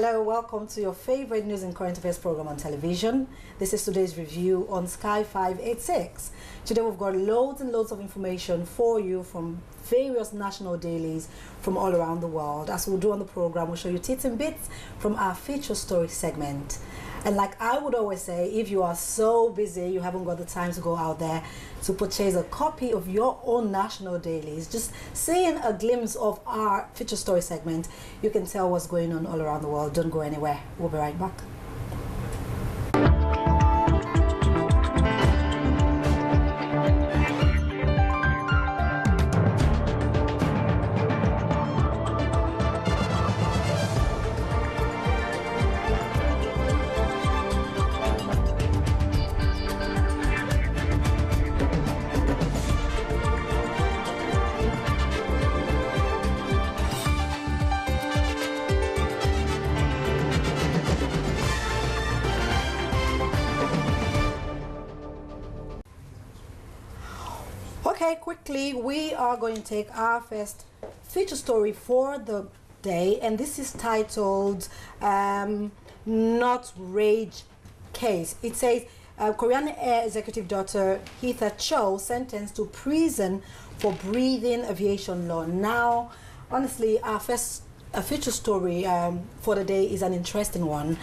Hello, welcome to your favorite news and current affairs program on television. This is today's review on Sky 586. Today we've got loads and loads of information for you from various national dailies from all around the world. As we'll do on the program, we'll show you tits and bits from our feature story segment. And like I would always say, if you are so busy, you haven't got the time to go out there to purchase a copy of your own national dailies, just seeing a glimpse of our feature story segment, you can tell what's going on all around the world. Don't go anywhere. We'll be right back. Okay, quickly, we are going to take our first feature story for the day, and this is titled Not Rage Case. It says Korean Air executive daughter Heather Cho sentenced to prison for breathing aviation law. Now, honestly, our first feature story for the day is an interesting one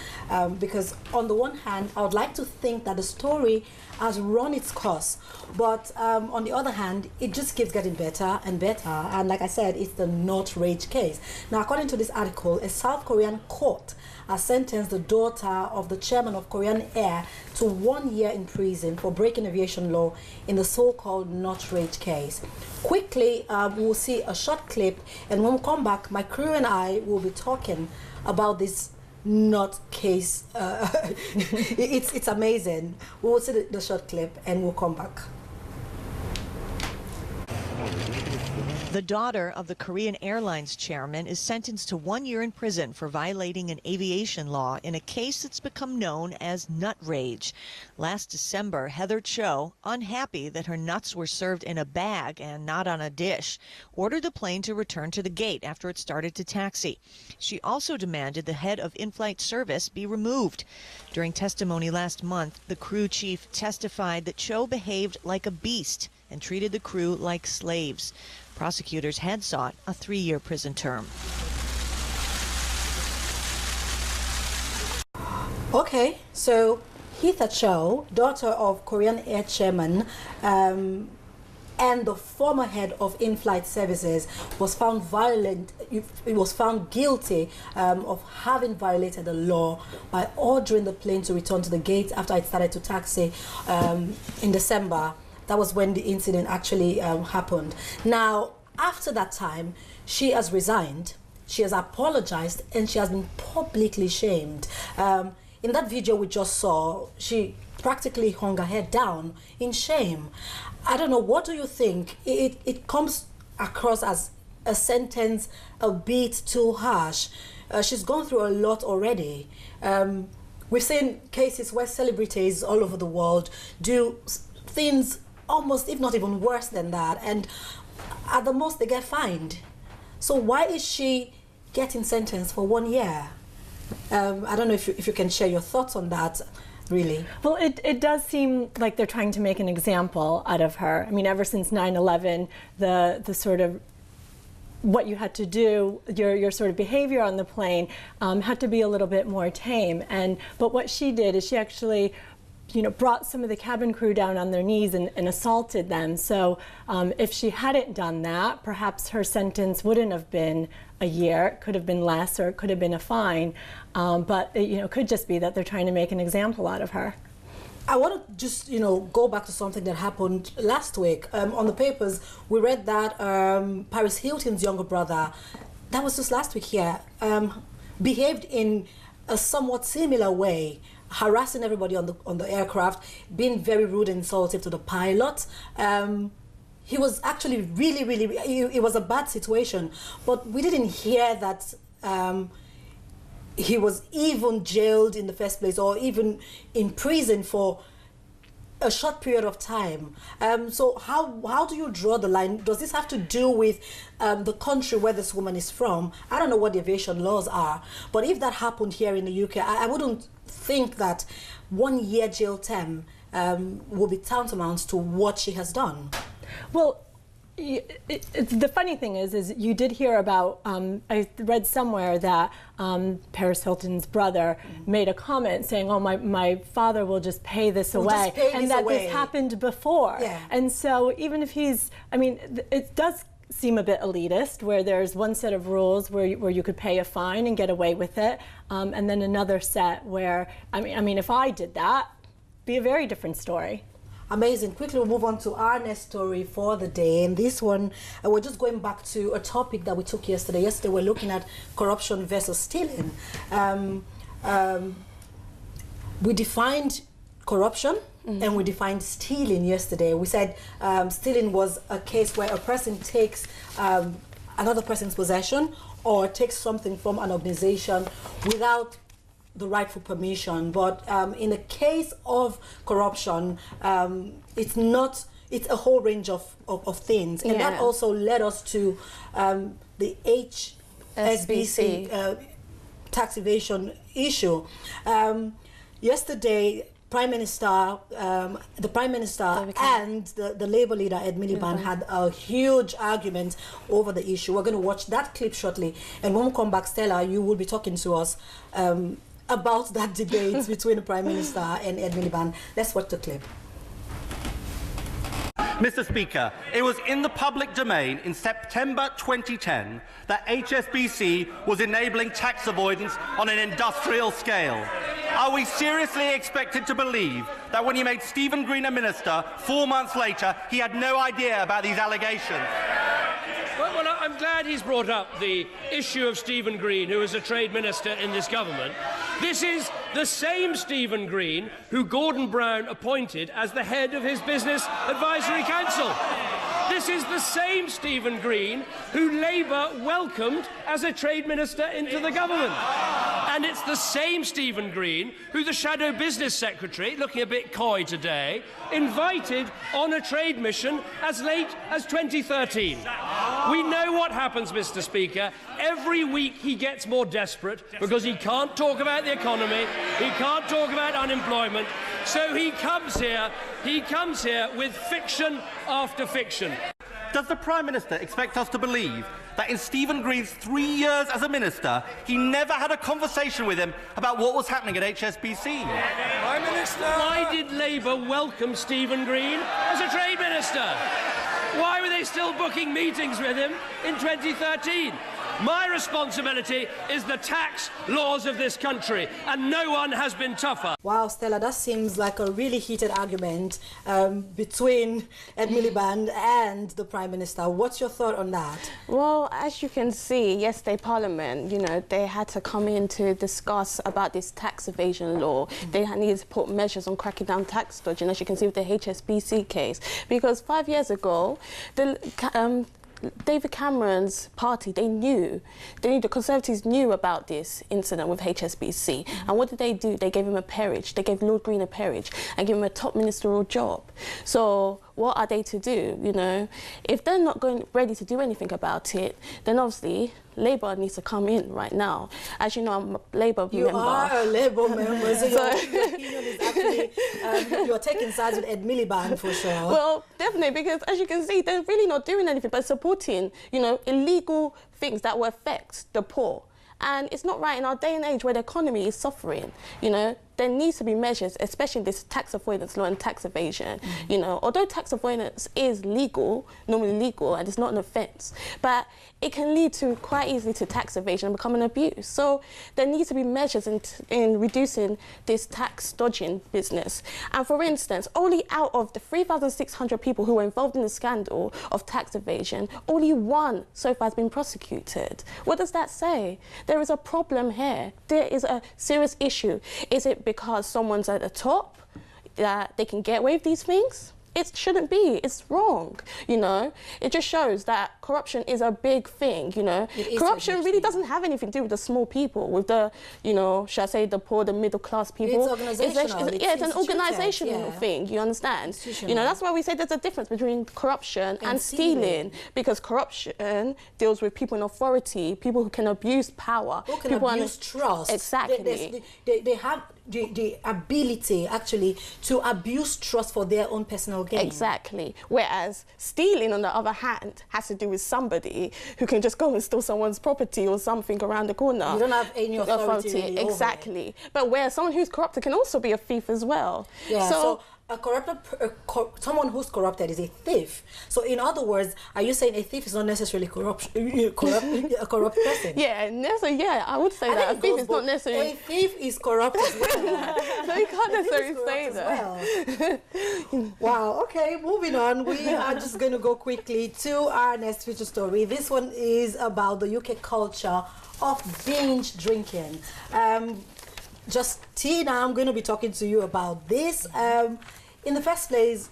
because on the one hand, I would like to think that the story has run its course, but on the other hand, it just keeps getting better and better. And like I said, it's the not rage case. Now, according to this article, a South Korean court has sentenced the daughter of the chairman of Korean Air to 1 year in prison for breaking aviation law in the so-called not rage case. Quickly, we'll see a short clip, and when we come back, my crew and I will be talking about this not case. It's amazing. We will see the short clip and we'll come back. The daughter of the Korean Airlines chairman is sentenced to 1 year in prison for violating an aviation law in a case that's become known as nut rage. Last December, Heather Cho, unhappy that her nuts were served in a bag and not on a dish, ordered the plane to return to the gate after it started to taxi. She also demanded the head of in-flight service be removed. During testimony last month, the crew chief testified that Cho behaved like a beast and treated the crew like slaves. Prosecutors had sought a 3-year prison term. Okay, so Heather Cho, daughter of Korean Air chairman and the former head of in-flight services, was found guilty of having violated the law by ordering the plane to return to the gate after it started to taxi in December. That was when the incident actually happened. Now, after that time, she has resigned, she has apologized, and she has been publicly shamed. In that video we just saw, she practically hung her head down in shame. I don't know, what do you think? It comes across as a sentence a bit too harsh. She's gone through a lot already. We've seen cases where celebrities all over the world do things almost, if not even worse than that, and at the most they get fined. So why is she getting sentenced for 1 year? I don't know if you can share your thoughts on that, really. Well, it does seem like they're trying to make an example out of her. I mean, ever since 9/11, the sort of what you had to do, your sort of behavior on the plane had to be a little bit more tame. But what she did is she actually brought some of the cabin crew down on their knees and assaulted them. So if she hadn't done that, perhaps her sentence wouldn't have been a year. It could have been less, or it could have been a fine. But it could just be that they're trying to make an example out of her. I want to just, go back to something that happened last week. On the papers, we read that Paris Hilton's younger brother, that was just last week here, behaved in a somewhat similar way, harassing everybody on the aircraft, being very rude and insulting to the pilot. He was actually really, it was a bad situation, but we didn't hear that he was even jailed in the first place or even in prison for a short period of time. So how do you draw the line? Does this have to do with the country where this woman is from? I don't know what the evasion laws are, but if that happened here in the UK, I wouldn't think that 1 year jail term will be tantamount to what she has done. Well, the funny thing is you did hear about, I read somewhere that Paris Hilton's brother made a comment saying, oh, my father will just pay this away, and that this happened before. Yeah. And so even if he's, I mean, it does seem a bit elitist, where there's one set of rules where you could pay a fine and get away with it, and then another set where, I mean, if I did that, it'd be a very different story. Amazing. Quickly, we'll move on to our next story for the day. And this one, we're just going back to a topic that we took yesterday. Yesterday, we're looking at corruption versus stealing. We defined corruption and we defined stealing yesterday. We said stealing was a case where a person takes another person's possession or takes something from an organization without the rightful permission. But in the case of corruption, it's a whole range of things. And that also led us to the HSBC tax evasion issue. Yesterday, Prime Minister, the Prime Minister and the Labour leader, Ed Miliband, had a huge argument over the issue. We're going to watch that clip shortly. And when we come back, Stella, you will be talking to us about that debate between the Prime Minister and Ed Miliband. Let's watch the clip. Mr. Speaker, it was in the public domain in September 2010 that HSBC was enabling tax avoidance on an industrial scale. Are we seriously expected to believe that when you made Stephen Green a minister 4 months later, he had no idea about these allegations? Well, I'm glad he's brought up the issue of Stephen Green, who is a trade minister in this government. This is the same Stephen Green who Gordon Brown appointed as the head of his Business Advisory Council. This is the same Stephen Green who Labour welcomed as a trade minister into the government. And it's the same Stephen Green who the Shadow Business Secretary, looking a bit coy today, invited on a trade mission as late as 2013. We know what happens, Mr. Speaker. Every week he gets more desperate because he can't talk about the economy, he can't talk about unemployment, so he comes here with fiction after fiction. Does the Prime Minister expect us to believe that in Stephen Green's 3 years as a minister, he never had a conversation with him about what was happening at HSBC? Prime Minister! Why did Labour welcome Stephen Green as a trade minister? Why were they still booking meetings with him in 2013? My responsibility is the tax laws of this country, and no one has been tougher. Wow, Stella, that seems like a really heated argument between Ed Miliband and the Prime Minister. What's your thought on that? Well, as you can see, yesterday Parliament, they had to come in to discuss about this tax evasion law. They needed to put measures on cracking down tax dodging, as you can see with the HSBC case. Because 5 years ago, David Cameron's party, the Conservatives knew about this incident with HSBC. And what did they do? They gave him a peerage. They gave Lord Green a peerage and gave him a top ministerial job. So what are they to do, If they're not ready to do anything about it, then obviously Labour needs to come in right now. As you know, I'm a Labour member. You are a Labour member, so your opinion is actually, you're taking sides with Ed Miliband for sure. Well, definitely, because as you can see, they're really not doing anything but supporting, illegal things that will affect the poor. And it's not right in our day and age where the economy is suffering, There needs to be measures, especially this tax avoidance law and tax evasion. Although tax avoidance is normally legal, and it's not an offence, but it can lead to quite easily to tax evasion and become an abuse. So there needs to be measures in reducing this tax dodging business. And for instance, only out of the 3,600 people who were involved in the scandal of tax evasion, only one so far has been prosecuted. What does that say? There is a problem here. There is a serious issue. Is it because someone's at the top that they can get away with these things? It shouldn't be. It's wrong, It just shows that corruption is a big thing, you know. Corruption really doesn't have anything to do with the small people, with the, you know, should I say the poor, the middle class people. It's organizational. It's an organizational thing, you understand? You know, that's why we say there's a difference between corruption and stealing, because corruption deals with people in authority, people who can abuse power. Who can abuse trust. Exactly. They have the ability, actually, to abuse trust for their own personal gain. Exactly. Whereas stealing, on the other hand, has to do with somebody who can just go and steal someone's property or something around the corner. You don't have any authority. Really exactly. But where someone who's corrupted can also be a thief as well. Yeah. So someone who's corrupted is a thief. So in other words, are you saying a thief is not necessarily a corrupt person? Yeah, yeah, I would say that. A thief is not necessarily... A thief is corrupt as well. So you can't necessarily say that. Well. Wow, okay, moving on. We are just going to go quickly to our next feature story. This one is about the UK culture of binge drinking. Justina, I'm going to be talking to you about this. In the first place,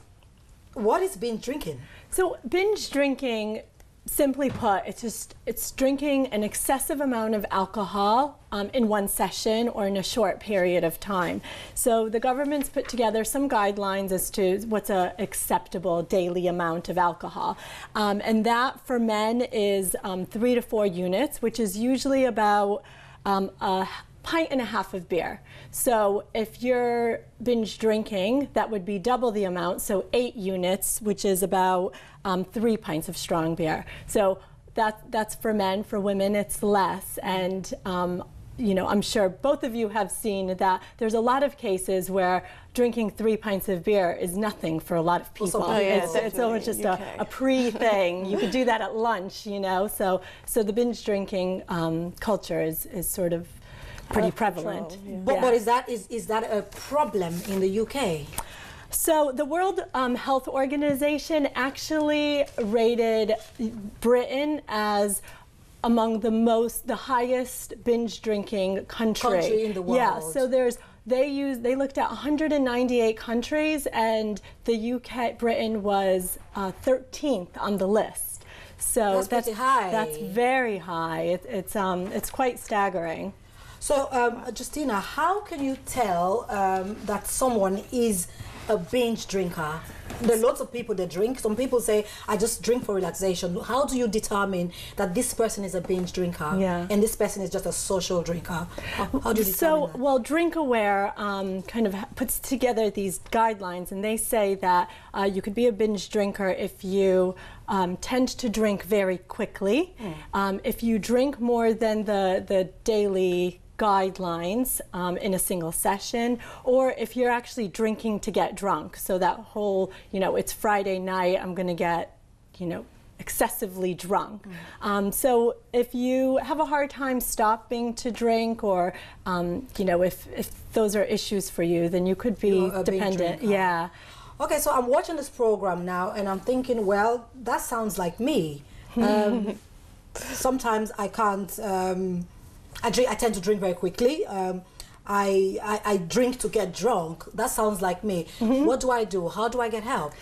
what is binge drinking? So binge drinking, simply put, it's drinking an excessive amount of alcohol in one session or in a short period of time. So the government's put together some guidelines as to what's an acceptable daily amount of alcohol. And that for men is 3 to 4 units, which is usually about a pint and a half of beer. So if you're binge drinking, that would be double the amount, so 8 units, which is about 3 pints of strong beer. So that's for men. For women, it's less. And you know, I'm sure both of you have seen that there's a lot of cases where drinking 3 pints of beer is nothing for a lot of people. It's almost just a pre-thing. You could do that at lunch, you know. So the binge drinking culture is sort of pretty prevalent. But is that a problem in the UK? So the World Health Organization actually rated Britain as among the highest binge drinking country in the world. Yeah, so they looked at 198 countries, and the UK, Britain was 13th on the list. So that's pretty high. That's very high. It's quite staggering. So, Justina, how can you tell that someone is a binge drinker? There are lots of people that drink. Some people say, I just drink for relaxation. How do you determine that this person is a binge drinker and this person is just a social drinker? How do you determine that? Well, DrinkAware kind of puts together these guidelines, and they say that you could be a binge drinker if you tend to drink very quickly, if you drink more than the daily guidelines in a single session, or if you're actually drinking to get drunk. So that whole, you know, it's Friday night, I'm going to get, you know, excessively drunk. So if you have a hard time stopping to drink, or, you know, if those are issues for you, then you could be dependent. Yeah. Okay, so I'm watching this program now, and I'm thinking, well, that sounds like me. Sometimes I can't. I tend to drink very quickly. I drink to get drunk. That sounds like me. What do I do? How do I get help?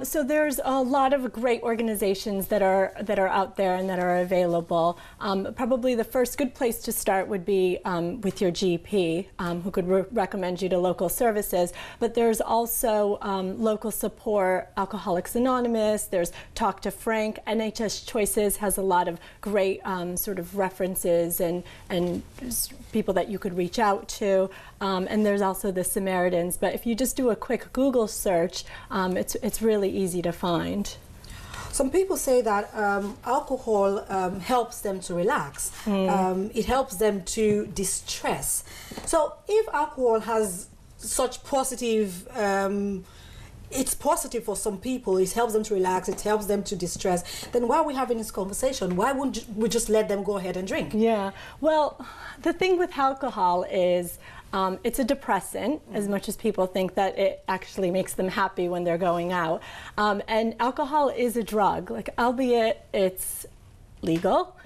So there's a lot of great organizations that are out there and that are available. Probably the first good place to start would be with your GP, who could recommend you to local services. But there's also local support, Alcoholics Anonymous. There's Talk to Frank. NHS Choices has a lot of great sort of references and people that you could reach out to. And there's also the Samaritans. But if you just do a quick Google search, it's really easy to find. Some people say that alcohol helps them to relax. It helps them to distress. So if alcohol has such positive it's positive for some people, it helps them to relax, it helps them to distress, then why are we having this conversation? Why wouldn't we just let them go ahead and drink? Yeah, well, the thing with alcohol is it's a depressant, as much as people think that it actually makes them happy when they're going out. And alcohol is a drug, like, albeit it's legal.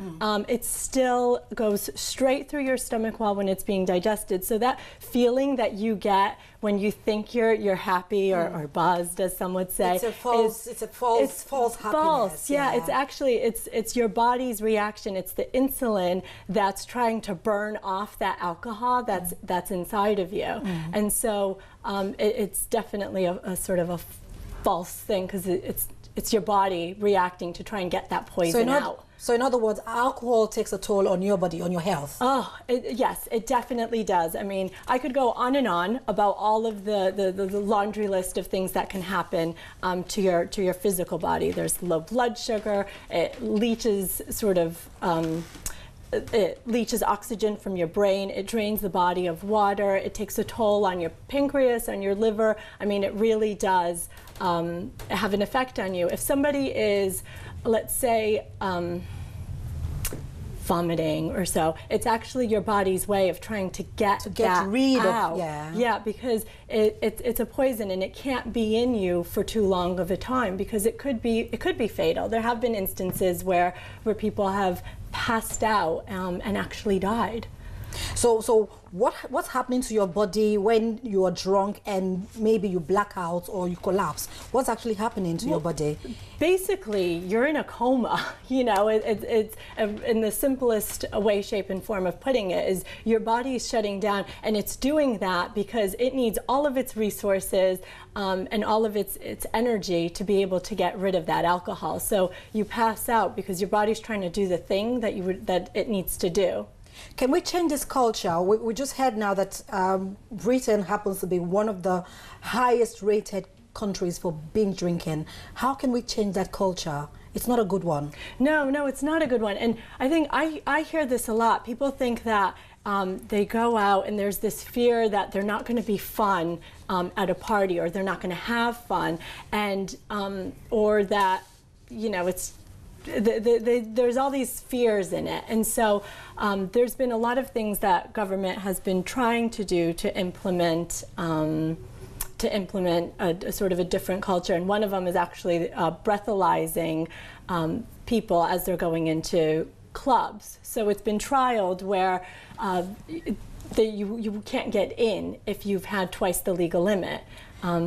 It still goes straight through your stomach wall when it's being digested. So that feeling that you get when you think you're happy or buzzed, as some would say, it's a false happiness. False. Yeah, it's actually it's your body's reaction. It's the insulin that's trying to burn off that alcohol that's inside of you, and so it's definitely a sort of a false thing, because it's your body reacting to try and get that poison out. So in other words, alcohol takes a toll on your body, on your health. Oh, yes, it definitely does. I mean, I could go on and on about all of the laundry list of things that can happen to your physical body. There's low blood sugar. It leaches it leaches oxygen from your brain. It drains the body of water. It takes a toll on your pancreas, on your liver. I mean, it really does have an effect on you. If somebody is, let's say, vomiting or so, it's actually your body's way of trying to get rid out. of Because it's a poison, and it can't be in you for too long of a time, because it could be fatal. There have been instances where people have passed out and actually died. So what's happening to your body when you are drunk and maybe you black out or you collapse? What's actually happening to your body? Basically, you're in a coma. You know, it's in the simplest way, shape, and form of putting it is your body is shutting down, and it's doing that because it needs all of its resources and all of its energy to be able to get rid of that alcohol. So you pass out because your body's trying to do the thing that it needs to do. Can we change this culture? We just heard now that Britain happens to be one of the highest rated countries for binge drinking. How can we change that culture? It's not a good one. No, it's not a good one. And I think I hear this a lot. People think that they go out and there's this fear that they're not going to be fun at a party, or they're not going to have fun, and or that, you know, it's there's all these fears in it. And so there's been a lot of things that government has been trying to do to implement a sort of a different culture. And one of them is actually breathalyzing people as they're going into clubs. So it's been trialed where you can't get in if you've had twice the legal limit.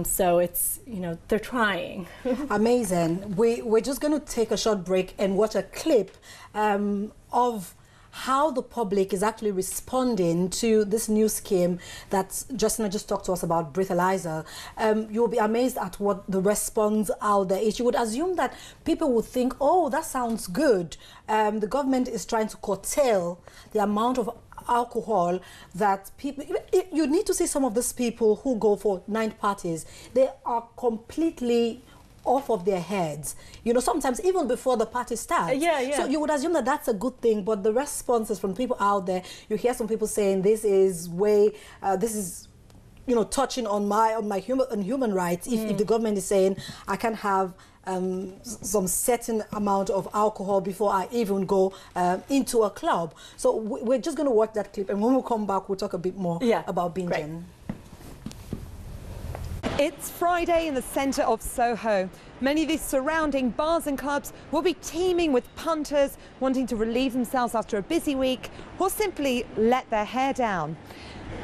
So it's, you know, they're trying. Amazing. We're just going to take a short break and watch a clip of how the public is actually responding to this new scheme that Justina just talked to us about, breathalyzer. You'll be amazed at what the response out there is. You would assume that people would think, oh, that sounds good. The government is trying to curtail the amount of alcohol that people, you need to see some of these people who go for night parties. They are completely off of their heads, you know, sometimes even before the party starts. So you would assume that that's a good thing, but the responses from people out there, you hear some people saying this is you know, touching on human rights. If the government is saying I can have some certain amount of alcohol before I even go into a club. So we're just going to watch that clip, and when we come back, we'll talk a bit more about binging. Great. It's Friday in the centre of Soho. Many of these surrounding bars and clubs will be teeming with punters wanting to relieve themselves after a busy week, or simply let their hair down.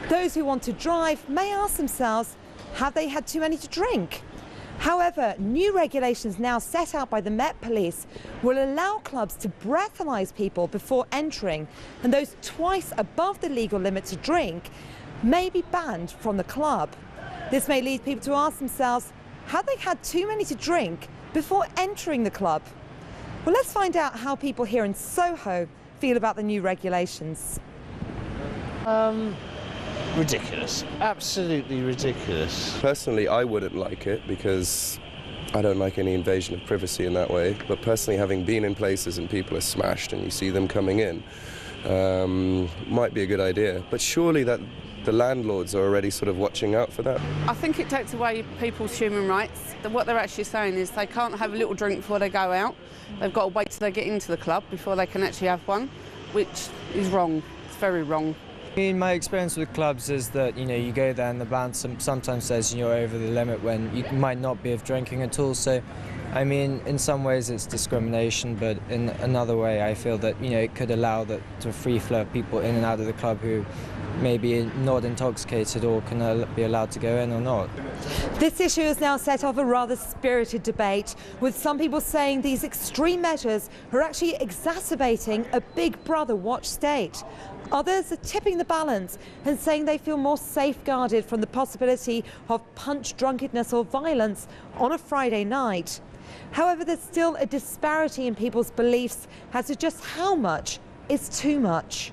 Those who want to drive may ask themselves, have they had too many to drink? However, new regulations now set out by the Met Police will allow clubs to breathalyse people before entering, and those twice above the legal limit to drink may be banned from the club. This may lead people to ask themselves, have they had too many to drink before entering the club? Well, let's find out how people here in Soho feel about the new regulations. Ridiculous. Absolutely ridiculous. Personally, I wouldn't like it because I don't like any invasion of privacy in that way. But personally, having been in places and people are smashed and you see them coming in, might be a good idea. But surely that the landlords are already sort of watching out for that. I think it takes away people's human rights. What they're actually saying is they can't have a little drink before they go out. They've got to wait till they get into the club before they can actually have one, which is wrong. It's very wrong. In my experience with clubs is that, you go there and the band sometimes says you're over the limit when you might not be of drinking at all. So, I mean, in some ways it's discrimination, but in another way I feel that, it could allow that to free flow of people in and out of the club who may be not intoxicated or can be allowed to go in or not. This issue has now set off a rather spirited debate, with some people saying these extreme measures are actually exacerbating a Big Brother watch state. Others are tipping the balance and saying they feel more safeguarded from the possibility of punch drunkenness or violence on a Friday night. However, there's still a disparity in people's beliefs as to just how much is too much.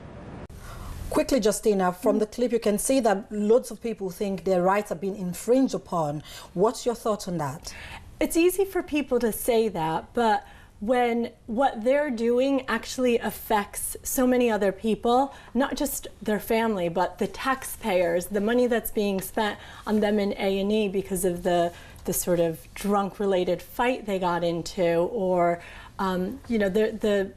Quickly, Justina, from the clip you can see that loads of people think their rights are being infringed upon. What's your thoughts on that? It's easy for people to say that, but when what they're doing actually affects so many other people, not just their family, but the taxpayers, the money that's being spent on them in A&E because of the sort of drunk-related fight they got into, or the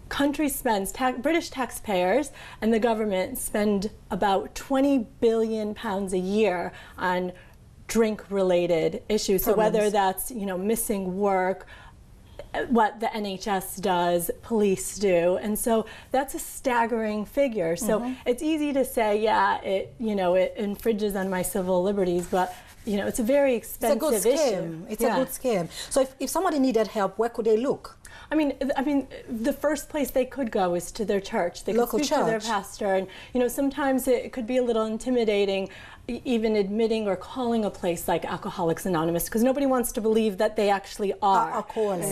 country spends, British taxpayers and the government spend about £20 billion a year on drink-related issues. So whether that's, missing work, what the NHS does, police do, and so that's a staggering figure. So it's easy to say, yeah, it infringes on my civil liberties, but it's a very expensive issue. It's a good scheme. So if somebody needed help, where could they look? I mean, the first place they could go is to their church. They could speak to their pastor, and sometimes it could be a little intimidating, even admitting or calling a place like Alcoholics Anonymous, because nobody wants to believe that they actually are.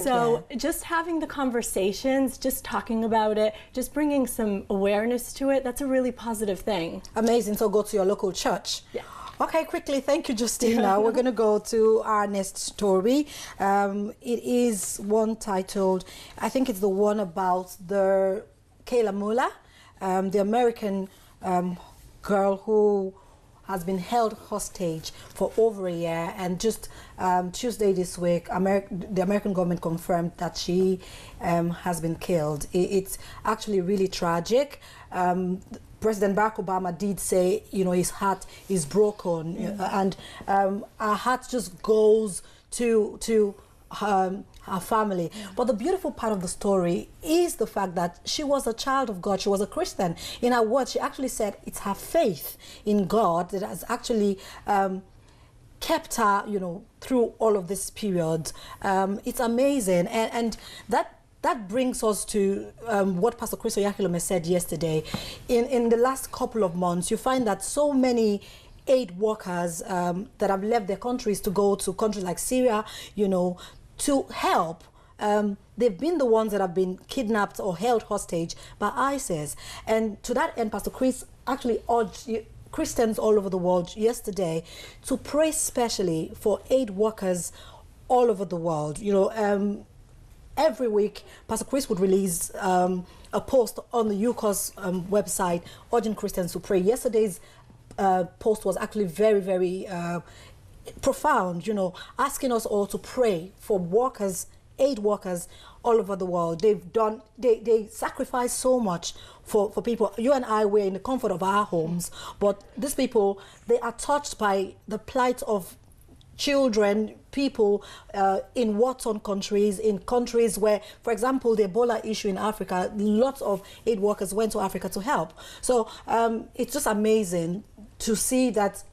So just having the conversations, just talking about it, just bringing some awareness to it, that's a really positive thing. Amazing. So go to your local church. Yeah. Okay, quickly, thank you, Justina. We're going to go to our next story. It is one titled, I think it's the one about the Kayla Mueller, the American girl who has been held hostage for over a year, and just Tuesday this week, the American government confirmed that she has been killed. It's actually really tragic. President Barack Obama did say, his heart is broken, and our heart just goes to her family. But the beautiful part of the story is the fact that she was a child of God. She was a Christian. In her words, she actually said it's her faith in God that has actually kept her, through all of this period. It's amazing, and that brings us to what Pastor Chris Oyakilome said yesterday. In the last couple of months, you find that so many aid workers that have left their countries to go to countries like Syria, to help. They've been the ones that have been kidnapped or held hostage by ISIS. And to that end, Pastor Chris actually urged Christians all over the world yesterday to pray specially for aid workers all over the world. Every week, Pastor Chris would release a post on the UCOS website urging Christians to pray. Yesterday's post was actually very, very profound, asking us all to pray for workers, aid workers all over the world. They sacrifice so much for people. You and I were in the comfort of our homes, but these people, they are touched by the plight of children, people in war-torn countries, in countries where, for example, the Ebola issue in Africa, lots of aid workers went to Africa to help. So it's just amazing to see that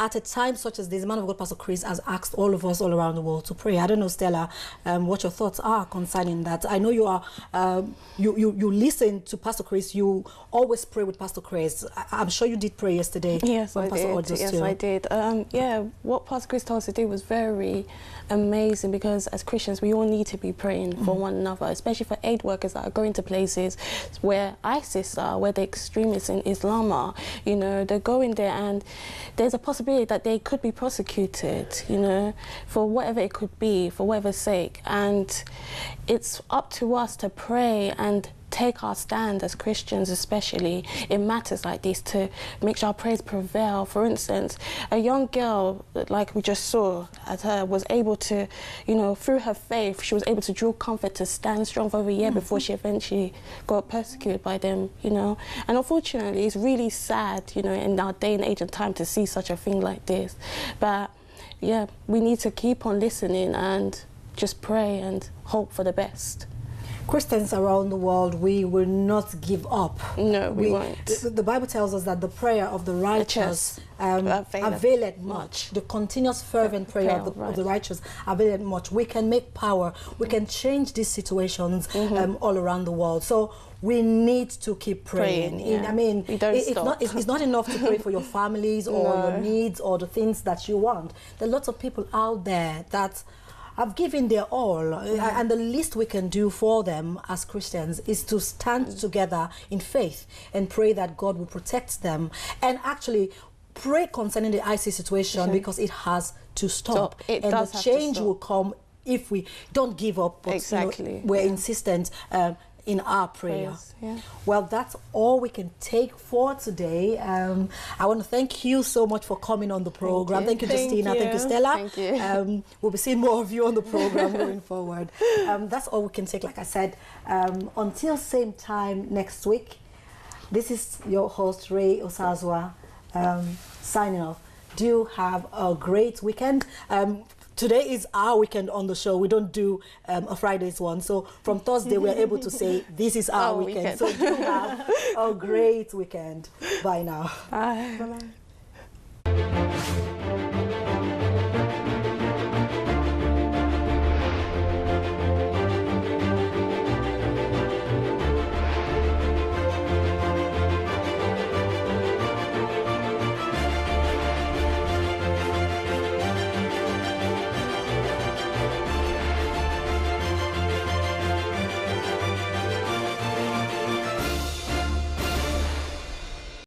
at a time such as this, man of God, Pastor Chris, has asked all of us all around the world to pray. I don't know, Stella, what your thoughts are concerning that. I know you are, you listen to Pastor Chris. You always pray with Pastor Chris. I'm sure you did pray yesterday. Yes, I did. Yes, I did. Yeah, what Pastor Chris told us to do was very amazing, because as Christians, we all need to be praying for one another, especially for aid workers that are going to places where ISIS are, where the extremists in Islam are. They're going there, and there's a possibility that they could be prosecuted, for whatever it could be, for whatever sake. And it's up to us to pray and take our stand as Christians, especially in matters like this, to make sure our prayers prevail. For instance, a young girl, like we just saw at her, was able to, you know, through her faith, she was able to draw comfort to stand strong for over a year before she eventually got persecuted by them, you know. And unfortunately, it's really sad, you know, in our day and age and time to see such a thing like this. But yeah, we need to keep on listening and just pray and hope for the best. Christians around the world, we will not give up. No, we won't. The Bible tells us that the prayer of the righteous availeth much. The continuous fervent prayer of the righteous availeth much. We can make power. We can change these situations all around the world. So we need to keep praying. I mean, it's not enough to pray for your families or your needs or the things that you want. There are lots of people out there that have given their all, and the least we can do for them as Christians is to stand together in faith and pray that God will protect them, and actually pray concerning the IC situation, because it has to stop. And the change will come if we don't give up, but you know, we're insistent in our prayer. Well, that's all we can take for today. I want to thank you so much for coming on the program. Thank you, Justina. Thank you, Stella. Thank you. We'll be seeing more of you on the program going forward. That's all we can take, like I said. Until same time next week, this is your host, Ray Osazwa, signing off. Do have a great weekend. Today is our weekend on the show. We don't do a Friday's one. So from Thursday, we're able to say this is our weekend. So do have a great weekend. Bye now. Bye. Bye-bye.